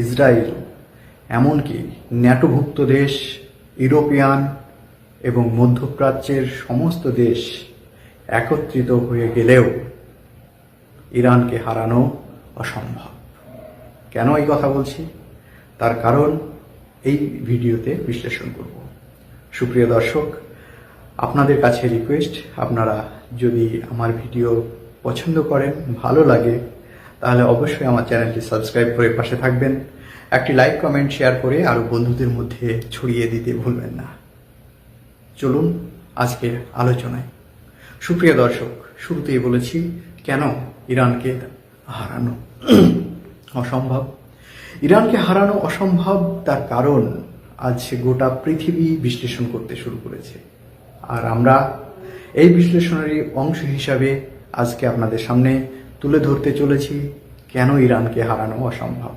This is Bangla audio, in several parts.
ইসরায়েল, এমনকি ন্যাটোভুক্ত দেশ, ইউরোপিয়ান এবং মধ্যপ্রাচ্যের সমস্ত দেশ একত্রিত হয়ে গেলেও ইরানকে হারানো অসম্ভব। কেন এই কথা বলছি তার কারণ এই ভিডিওতে বিশ্লেষণ করব। সুপ্রিয় দর্শক, আপনাদের কাছে রিকোয়েস্ট, আপনারা যদি আমার ভিডিও পছন্দ করেন, ভালো লাগে, তাহলে অবশ্যই আমার চ্যানেলটি সাবস্ক্রাইব করে পাশে থাকবেন। একটি লাইক, কমেন্ট, শেয়ার করে আরও বন্ধুদের মধ্যে ছড়িয়ে দিতে ভুলবেন না। চলুন আজকের আলোচনায়। সুপ্রিয় দর্শক, শুরুতেই বলেছি কেন ইরানকে হারানো অসম্ভব। ইরানকে হারানো অসম্ভব তার কারণ আজ গোটা পৃথিবী বিশ্লেষণ করতে শুরু করেছে, আর আমরা এই বিশ্লেষণেরই অংশ হিসাবে আজকে আপনাদের সামনে তুলে ধরতে চলেছি কেন ইরানকে হারানো অসম্ভব।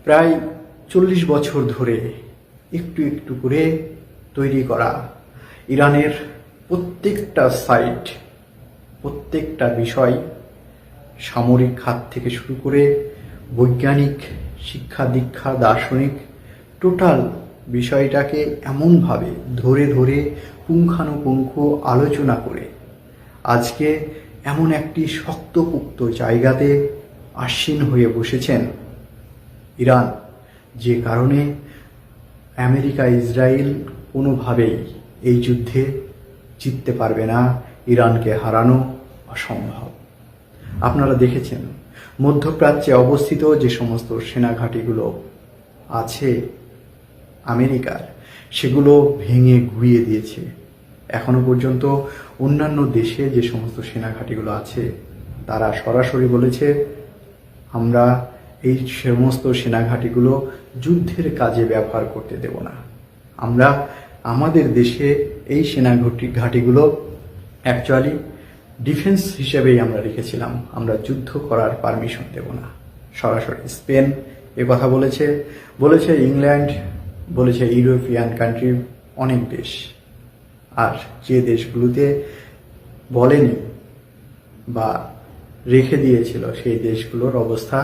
প্রায় 40 বছর ধরে একটু একটু করে তৈরি করা ইরানের প্রত্যেকটা সাইট, প্রত্যেকটা বিষয়, সামরিক খাত থেকে শুরু করে বৈজ্ঞানিক, শিক্ষা দীক্ষা, দার্শনিক, টোটাল বিষয়টাকে এমনভাবে ধরে ধরে পুঙ্খানুপুঙ্খ আলোচনা করে আজকে এমন একটি শক্তপোক্ত জায়গাতে আসীন হয়ে বসেছেন ইরান, যে কারণে আমেরিকা, ইসরায়েল কোনোভাবেই এই যুদ্ধে জিততে পারবে না। ইরানকে হারানো অসম্ভব। আপনারা দেখেছেন মধ্যপ্রাচ্যে অবস্থিত যে সমস্ত সেনাঘাঁটিগুলো আছে আমেরিকার, সেগুলো ভেঙে গুঁড়িয়ে দিয়েছে। এখনো পর্যন্ত অন্যান্য দেশে যে সমস্ত সেনাঘাঁটিগুলো আছে তারা সরাসরি বলেছে, আমরা এই সমস্ত সেনাঘাঁটিগুলো যুদ্ধের কাজে ব্যবহার করতে দেব না। আমরা আমাদের দেশে এই ঘাঁটিগুলো অ্যাকচুয়ালি ডিফেন্স হিসেবেই আমরা রেখেছিলাম, আমরা যুদ্ধ করার পারমিশন দেব না। সরাসরি স্পেন এ কথা বলেছে ইংল্যান্ড, বলেছে ইউরোপিয়ান কান্ট্রি, অনেক দেশ। আর যে দেশগুলোতে বলেনি বা রেখে দিয়েছিল সেই দেশগুলোর অবস্থা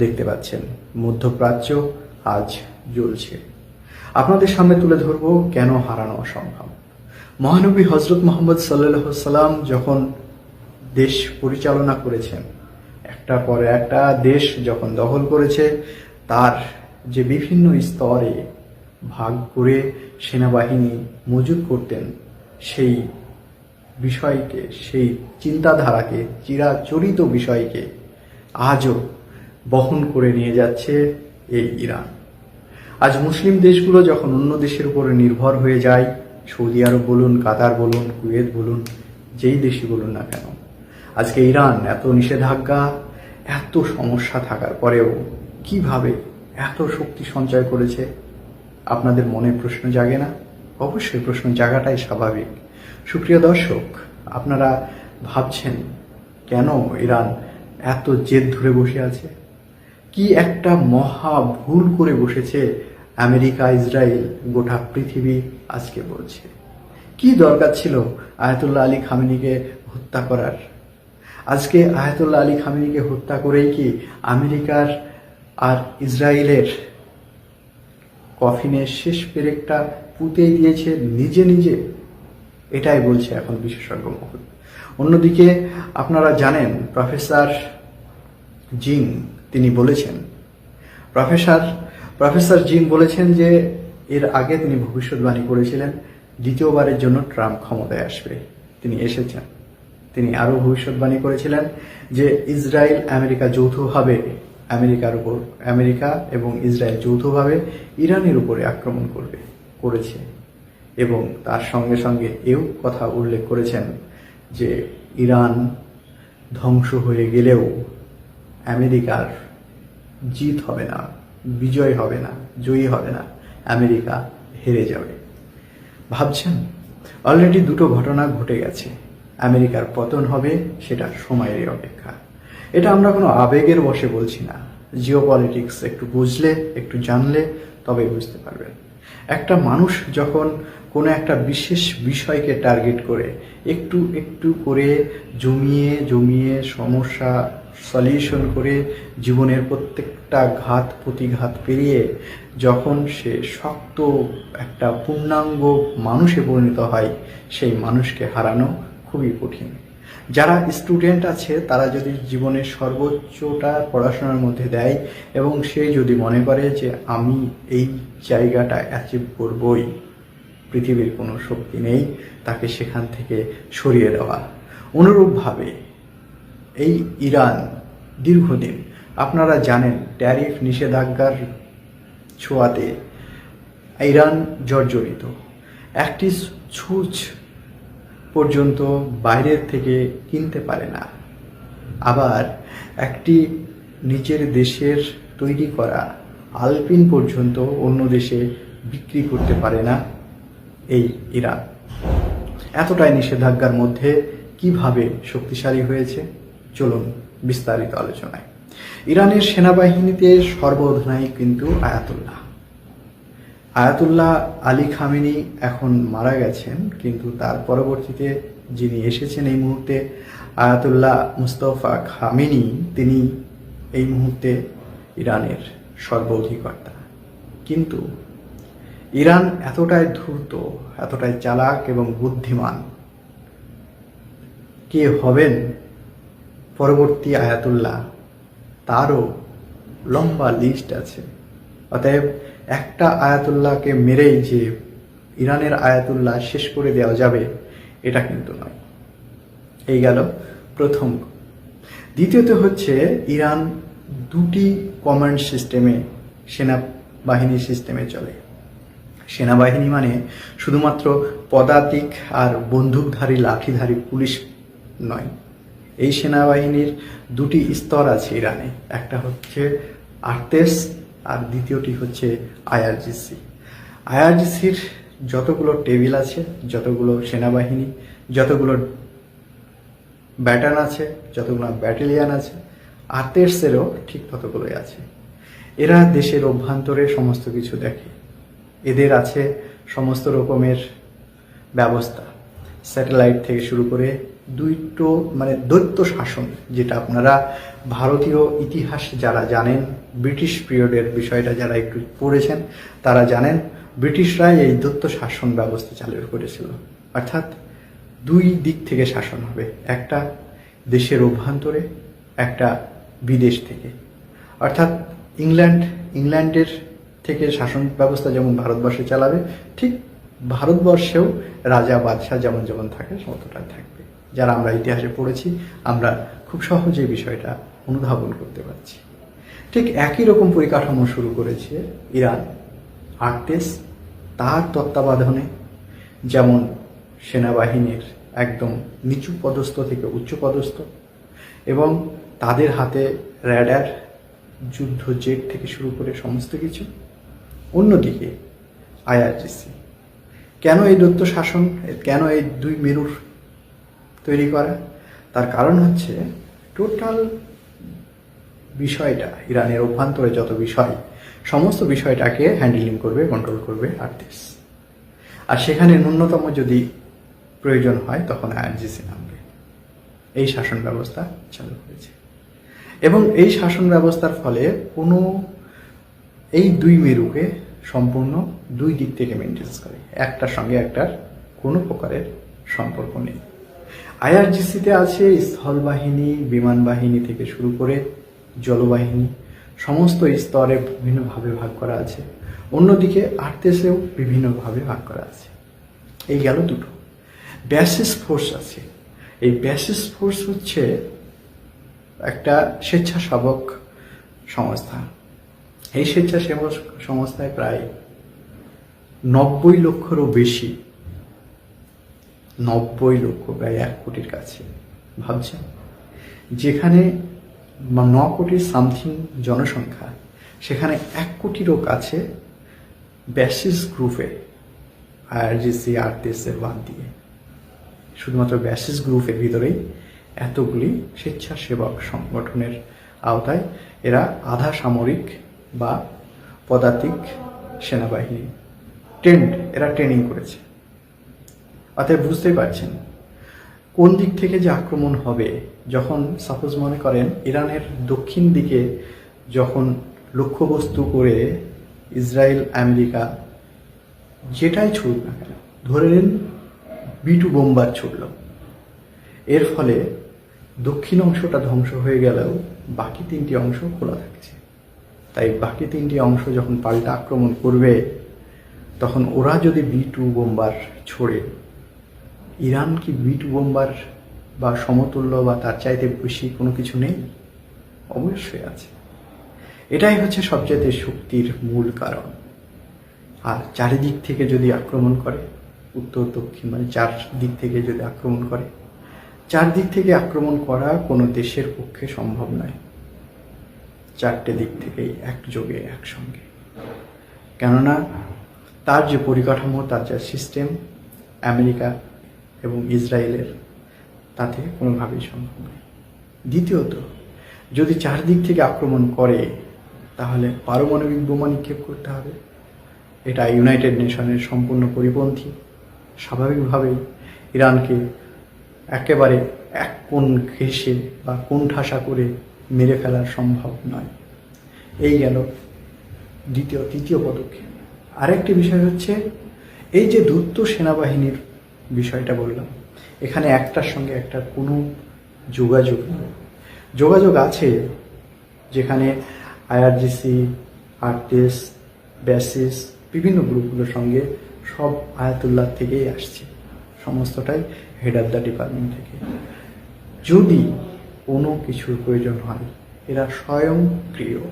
দেখতে পাচ্ছেন। মধ্যপ্রাচ্য আজ জ্বলছে। আপনাদের সামনে তুলে ধরবো কেন হারানো অসম্ভব। মহানবী হজরত মোহাম্মদ সাল্লাল্লাহু আলাইহি সাল্লাম যখন দেশ পরিচালনা করেছেন, একটার পরে একটা দেশ যখন দখল করেছে, তার যে বিভিন্ন স্তরে ভাগ করে সেনাবাহিনী মজুত করতেন, সেই বিষয়কে, সেই চিন্তাধারাকে, চিরাচরিত বিষয়কে আজও বহন করে নিয়ে যাচ্ছে এই ইরান। আজ মুসলিম দেশগুলো যখন অন্য দেশের উপরে নির্ভর হয়ে যায়, সৌদি আরব বলুন, কাতার বলুন, কুয়েত বলুন, যেই দেশই বলুন না কেন, আজকে ইরান এত নিষেধাজ্ঞা, এত সমস্যা থাকার পরেও কিভাবে এত শক্তি সঞ্চয় করেছে? আপনাদের মনে প্রশ্ন জাগে না? অবশ্যই প্রশ্ন জাগাটাই স্বাভাবিক। সুপ্রিয় দর্শক, আপনারা ভাবছেন কেন ইরান এত জেদ ধরে বসে আছে? কি একটা মহা ভুল করে বসেছে আমেরিকা, ইসরায়েল, গোটা পৃথিবী আজকে বলছে। কি দরকার ছিল আয়াতুল্লাহ আলী খামেনিকে হত্যা করার? আজকে আয়াতুল্লাহ আলী খামেনিকে হত্যা করেই কি আমেরিকার আর ইসরায়েলের কফিনের শেষ পেরেকটা পুঁতেই দিয়েছে নিজে নিজে? এটাই বলছে এখন বিশেষজ্ঞ মহল। অন্যদিকে আপনারা জানেন প্রফেসর জিং, তিনি বলেছেন, প্রফেসর জিং বলেছেন যে এর আগে তিনি ভবিষ্যৎবাণী করেছিলেন দ্বিতীয়বারের জন্য ট্রাম্প ক্ষমতায় আসবে। তিনি এসেছেন। তিনি আরও ভবিষ্যৎবাণী করেছিলেন যে ইসরায়েল আমেরিকা যৌথভাবে, আমেরিকা এবং ইসরায়েল যৌথভাবে ইরানের উপরে আক্রমণ করেছে, এবং তার সঙ্গে সঙ্গে এও কথা উল্লেখ করেছেন যে ইরান ধ্বংস হয়ে গেলেও আমেরিকার জিত হবে না, বিজয় হবে না, জয়ী হবে না, আমেরিকা হেরে যাবে। ভাবছেন, অলরেডি দুটো ঘটনা ঘটে গেছে। আমেরিকার পতন হবে, সেটা সময়েরই অপেক্ষা। এটা আমরা কোনো আবেগের বশে বলছি না। জিওপলিটিক্স একটু বুঝলে, একটু জানলে তবে বুঝতে পারবেন। একটা মানুষ যখন কোনো একটা বিশেষ বিষয়কে টার্গেট করে একটু একটু করে জমিয়ে জমিয়ে সমস্যা সলিউশন করে জীবনের প্রত্যেকটা একটা ঘাত প্রতিঘাত পেরিয়ে যখন সে শক্ত একটা পূর্ণাঙ্গ মানুষে পরিণত হয়, সেই মানুষকে হারানো খুবই কঠিন। যারা স্টুডেন্ট আছে তারা যদি জীবনের সর্বোচ্চটা পড়াশোনার মধ্যে দেয় এবং সে যদি মনে করে যে আমি এই জায়গাটা অ্যাচিভ করবই, পৃথিবীর কোনো শক্তি নেই তাকে সেখান থেকে সরিয়ে দেওয়া। অনুরূপভাবে এই ইরান দীর্ঘদিন, আপনারা জানেন, ট্যারিফ নিষেধাজ্ঞার ছোঁয়াতে ইরান জর্জরিত। একটি ছুঁচ পর্যন্ত বাইরের থেকে কিনতে পারে না, আবার একটি নিজের দেশের তৈরি করা আলপিন পর্যন্ত অন্য দেশে বিক্রি করতে পারে না এই ইরান। এতটাই নিষেধাজ্ঞার মধ্যে কিভাবে শক্তিশালী হয়েছে, চলুন বিস্তারিত আলোচনায়। ইরানের সেনাবাহিনীতে সর্বাধিনায়ক কিন্তু আয়াতুল্লাহ আলী খামেনি এখন মারা গেছেন, কিন্তু তার পরবর্তীতে যিনি এসেছেন এই মুহূর্তে, আয়াতুল্লাহ মুস্তফা খামেনি, তিনি এই মুহূর্তে ইরানের সর্বাধিকর্তা। কিন্তু ইরান এতটাই ধূর্ত, এতটাই চালাক এবং বুদ্ধিমান, কে হবেন পরবর্তী আয়াতুল্লাহ তারও লম্বা লিস্ট আছে। অতএব একটা আয়াতুল্লাহকে মেরেই যে ইরানের আয়াতুল্লাহ শেষ করে দেওয়া যাবে এটা কিন্তু নয়। এই গেল প্রথম। দ্বিতীয়ত হচ্ছে, ইরান দুটি কমান্ড সিস্টেমে, সেনাবাহিনী সিস্টেমে চলে। সেনাবাহিনী মানে শুধুমাত্র পদাতিক আর বন্দুকধারী লাঠিধারী পুলিশ নয়। এই সেনাবাহিনীর দুটি স্তর আছে ইরানে, একটা হচ্ছে আরতেস আর দ্বিতীয়টি হচ্ছে আইআরজিসি। আইআরজিসির যতগুলো টেবিল আছে, যতগুলো সেনাবাহিনী, যতগুলো ব্যাটান আছে, যতগুলো ব্যাটালিয়ান আছে, আরতেসেরও ঠিক ততগুলোই আছে। এরা দেশের অভ্যন্তরে সমস্ত কিছু দেখে। এদের আছে সমস্ত রকমের ব্যবস্থা, স্যাটেলাইট থেকে শুরু করে দৈত্য শাসন, যেটা আপনারা ভারতীয় ইতিহাস যারা জানেন, ব্রিটিশ পিরিয়ডের বিষয়টা যারা একটু পড়েছেন তারা জানেন, ব্রিটিশরাই এই দৈত্য শাসন ব্যবস্থা চালু করেছিল। অর্থাৎ দুই দিক থেকে শাসন হবে, একটা দেশের অভ্যন্তরে, একটা বিদেশ থেকে। অর্থাৎ ইংল্যান্ডের থেকে শাসন ব্যবস্থা যেমন ভারতবর্ষে চালাবে, ঠিক ভারতবর্ষেও রাজা বাদশাহ যেমন যেমন থাকে সমতটাই থাকবে। যারা আমরা ইতিহাসে পড়েছি আমরা খুব সহজে বিষয়টা অনুধাবন করতে পারছি। ঠিক একই রকম পরিকাঠামো শুরু করেছে ইরান। আরতেস তার তত্ত্বাবধানে, যেমন সেনাবাহিনীর একদম নিচু পদস্থ থেকে উচ্চ পদস্থ, এবং তাদের হাতে র্যাডার, যুদ্ধ জেট থেকে শুরু করে সমস্ত কিছু। অন্যদিকে আইআরজিসি। কেন এই দৈত্য শাসন, কেন এই দুই মেরুর তৈরি করা? তার কারণ হচ্ছে টোটাল বিষয়টা, ইরানের অভ্যন্তরে যত বিষয়, সমস্ত বিষয়টাকে হ্যান্ডেলিং করবে, কন্ট্রোল করবে আরতেস। আর সেখানে ন্যূনতম যদি প্রয়োজন হয় তখন আইআরজিসি নামবে। এই শাসন ব্যবস্থা চালু হয়েছে এবং এই শাসন ব্যবস্থার ফলে এই দুই মেরুকে সম্পূর্ণ দুই দিক থেকে মেনটেন্স করে, একটার সঙ্গে একটার কোনো প্রকারের সম্পর্ক নেই। আইআরজিসিতে আছে স্থলবাহিনী, বিমান বাহিনী থেকে শুরু করে জলবাহিনী, সমস্ত স্তরে বিভিন্নভাবে ভাগ করা আছে। অন্যদিকে আরতেসেও বিভিন্নভাবে ভাগ করা আছে। এই গেল দুটো। বেসিস ফোর্স আছে। এই বেসিস ফোর্স হচ্ছে একটা স্বেচ্ছাসেবক সংস্থা। এই স্বেচ্ছাসেবক সংস্থায় প্রায় 90 লক্ষেরও বেশি, 90 লক্ষ, প্রায় 1 কোটির কাছে। ভাবছেন, যেখানে 9 কোটি সামথিং জনসংখ্যা, সেখানে 1 কোটিরও কাছে বেসিস গ্রুপে, আইআরজিসি আরতেসের বাদ দিয়ে শুধুমাত্র বেসিস গ্রুপের ভিতরেই এতগুলি স্বেচ্ছাসেবক সংগঠনের আওতায় এরা আধা সামরিক বা পদাতিক সেনাবাহিনী এরা ট্রেনিং করেছে। অতএব বুঝতেই পারছেন কোন দিক থেকে যে আক্রমণ হবে। যখন সাপোজ মনে করেন ইরানের দক্ষিণ দিকে যখন লক্ষ্যবস্তু করে ইসরায়েল আমেরিকা যেটাই ছুড়ুক না কেন, ধরে নিন B2 বোম্বার ছুড়ল, এর ফলে দক্ষিণ অংশটা ধ্বংস হয়ে গেলেও বাকি 3টি অংশ খোলা থাকছে। তাই বাকি 3টি অংশ যখন পাল্টা আক্রমণ করবে, তখন ওরা যদি B2 বোম্বার ছোড়ে, ইরান কি B2 বোম্বার বা সমতুল্য বা তার চাইতে বেশি কোনো কিছু নেই? অবশ্যই আছে। এটাই হচ্ছে সবচেয়ে শক্তির মূল কারণ। আর চারিদিক থেকে যদি আক্রমণ করে, উত্তর দক্ষিণ মানে 4 দিক থেকে যদি আক্রমণ করে, 4 দিক থেকে আক্রমণ করা কোনো দেশের পক্ষে সম্ভব নয়, 4টে দিক থেকেই একযোগে একসঙ্গে। কেননা তার যে পরিকাঠামো, তার যে সিস্টেম আমেরিকা এবং ইসরায়েলের, তাতে কোনোভাবেই সম্ভব নয়। দ্বিতীয়ত, যদি 4 দিক থেকে আক্রমণ করে, তাহলে পারমাণবিক বোমা নিক্ষেপ করতে হবে। এটা ইউনাইটেড নেশনের সম্পূর্ণ পরিপন্থী। স্বাভাবিকভাবেই ইরানকে একেবারে এক কোণ ঘেঁষে বা কোণঠাসা করে মেরে ফেলা সম্ভব নয়। এই গেল তৃতীয় পদক্ষেপ। আরেকটি বিষয় হচ্ছে, এই যে দ্রুত সেনাবাহিনীর বিষয়টা বললাম, এখানে একটার সঙ্গে একটার কোনো যোগাযোগ আছে, যেখানে IRGC, আরটিএস, বেসিস বিভিন্ন গ্রুপগুলোর সঙ্গে সব আয়াতুল্লাহ থেকেই আসছে, সমস্তটাই হেড অফ দ্য ডিপার্টমেন্ট থেকে। যদি কোনো কিছুর প্রয়োজন হয়, এরা স্বয়ংক্রিয়,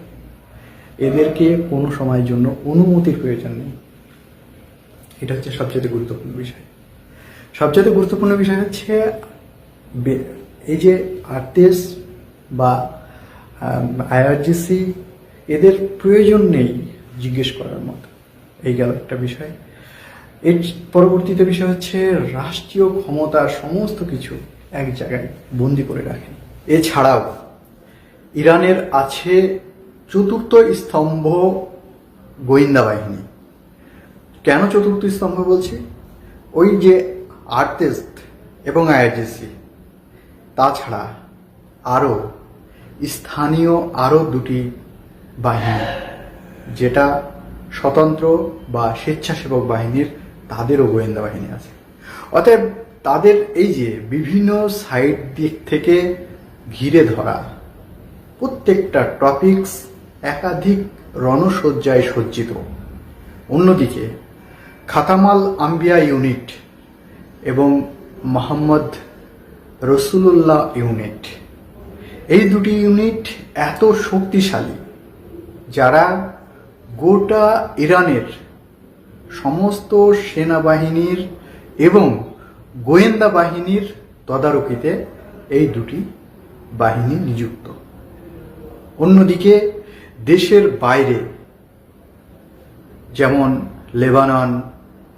এদেরকে কোনো সময়ের জন্য অনুমতির প্রয়োজন নেই। এটা হচ্ছে সবচেয়ে গুরুত্বপূর্ণ বিষয়। সবচেয়ে গুরুত্বপূর্ণ বিষয় হচ্ছে এই যে আরটিএস বা IRGC, এদের প্রয়োজন নেই জিজ্ঞেস করার মতো। এই গেল একটা বিষয়। এর পরবর্তীতে বিষয় হচ্ছে, রাষ্ট্রীয় ক্ষমতার সমস্ত কিছু এক জায়গায় বন্দি করে রাখেন। এছাড়াও ইরানের আছে 4র্থ স্তম্ভ গোয়েন্দা বাহিনী। কেন 4র্থ স্তম্ভ বলছি? ওই যে আরটিএস এবং IRGC, তাছাড়া আরও স্থানীয় আরও 2টি বাহিনী, যেটা স্বতন্ত্র বা স্বেচ্ছাসেবক বাহিনীর, তাদেরও গোয়েন্দা বাহিনী আছে। অতএব তাদের এই যে বিভিন্ন সাইড দিক থেকে ঘিরে ধরা, প্রত্যেকটা টপিকস একাধিক রণসজ্জায় সজ্জিত। অন্যদিকে খাতামাল আম্বিয়া ইউনিট এবং মোহাম্মদ রসুলুল্লাহ ইউনিট, এই 2টি ইউনিট এত শক্তিশালী, যারা গোটা ইরানের সমস্ত সেনাবাহিনীর এবং গোয়েন্দা বাহিনীর তদারকিতে এই 2টি বাহিনী নিযুক্ত। অন্যদিকে দেশের বাইরে, যেমন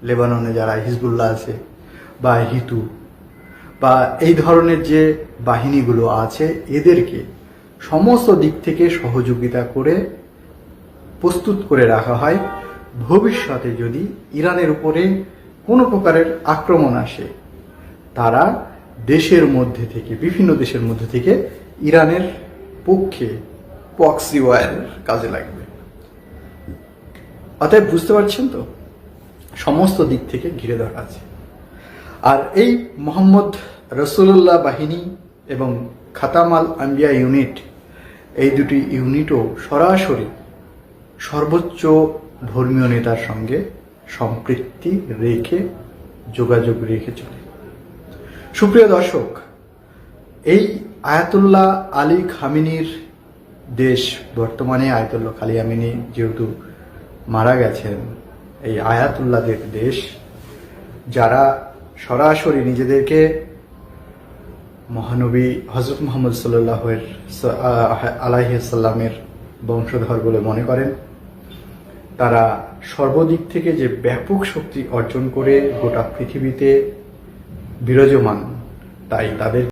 লেবাননে যারা হিজবুল্লাহ আছে বা হিতু বা এই ধরনের যে বাহিনীগুলো আছে, এদেরকে সমস্ত দিক থেকে সহযোগিতা করে প্রস্তুত করে রাখা হয়। ভবিষ্যতে যদি ইরানের উপরে কোনো প্রকারের আক্রমণ আসে, তারা দেশের মধ্যে থেকে, বিভিন্ন দেশের মধ্যে থেকে ইরানের পক্ষে প্রক্সি ওয়ার কাজে লাগবে। অতএব বুঝতে পারছেন তো, সমস্ত দিক থেকে ঘিরে ধরা আছে। আর এই মোহাম্মদ রসুলুল্লাহ বাহিনী এবং খাতামাল আম্বিয়া ইউনিট, এই 2টি ইউনিটও সরাসরি সর্বোচ্চ ধর্মীয় নেতার সঙ্গে সম্পৃক্তি রেখে, যোগাযোগ রেখে চলে। সুপ্রিয় দর্শক, এই আয়াতুল্লাহ আলী খামেনির দেশ, বর্তমানে আয়াতুল্লাহ আলী খামেনি যেহেতু মারা গেছেন, এই আয়াতুল্লাহদের দেশ, যারা সরাসরি নিজেদেরকে মহানবী হযরত মুহাম্মদ সাল্লাল্লাহু আলাইহি সাল্লামের বংশধর বলে মনে করেন, তারা সর্বদিক থেকে যে ব্যাপক শক্তি অর্জন করে গোটা পৃথিবীতে বিরাজমান, তাই তাদের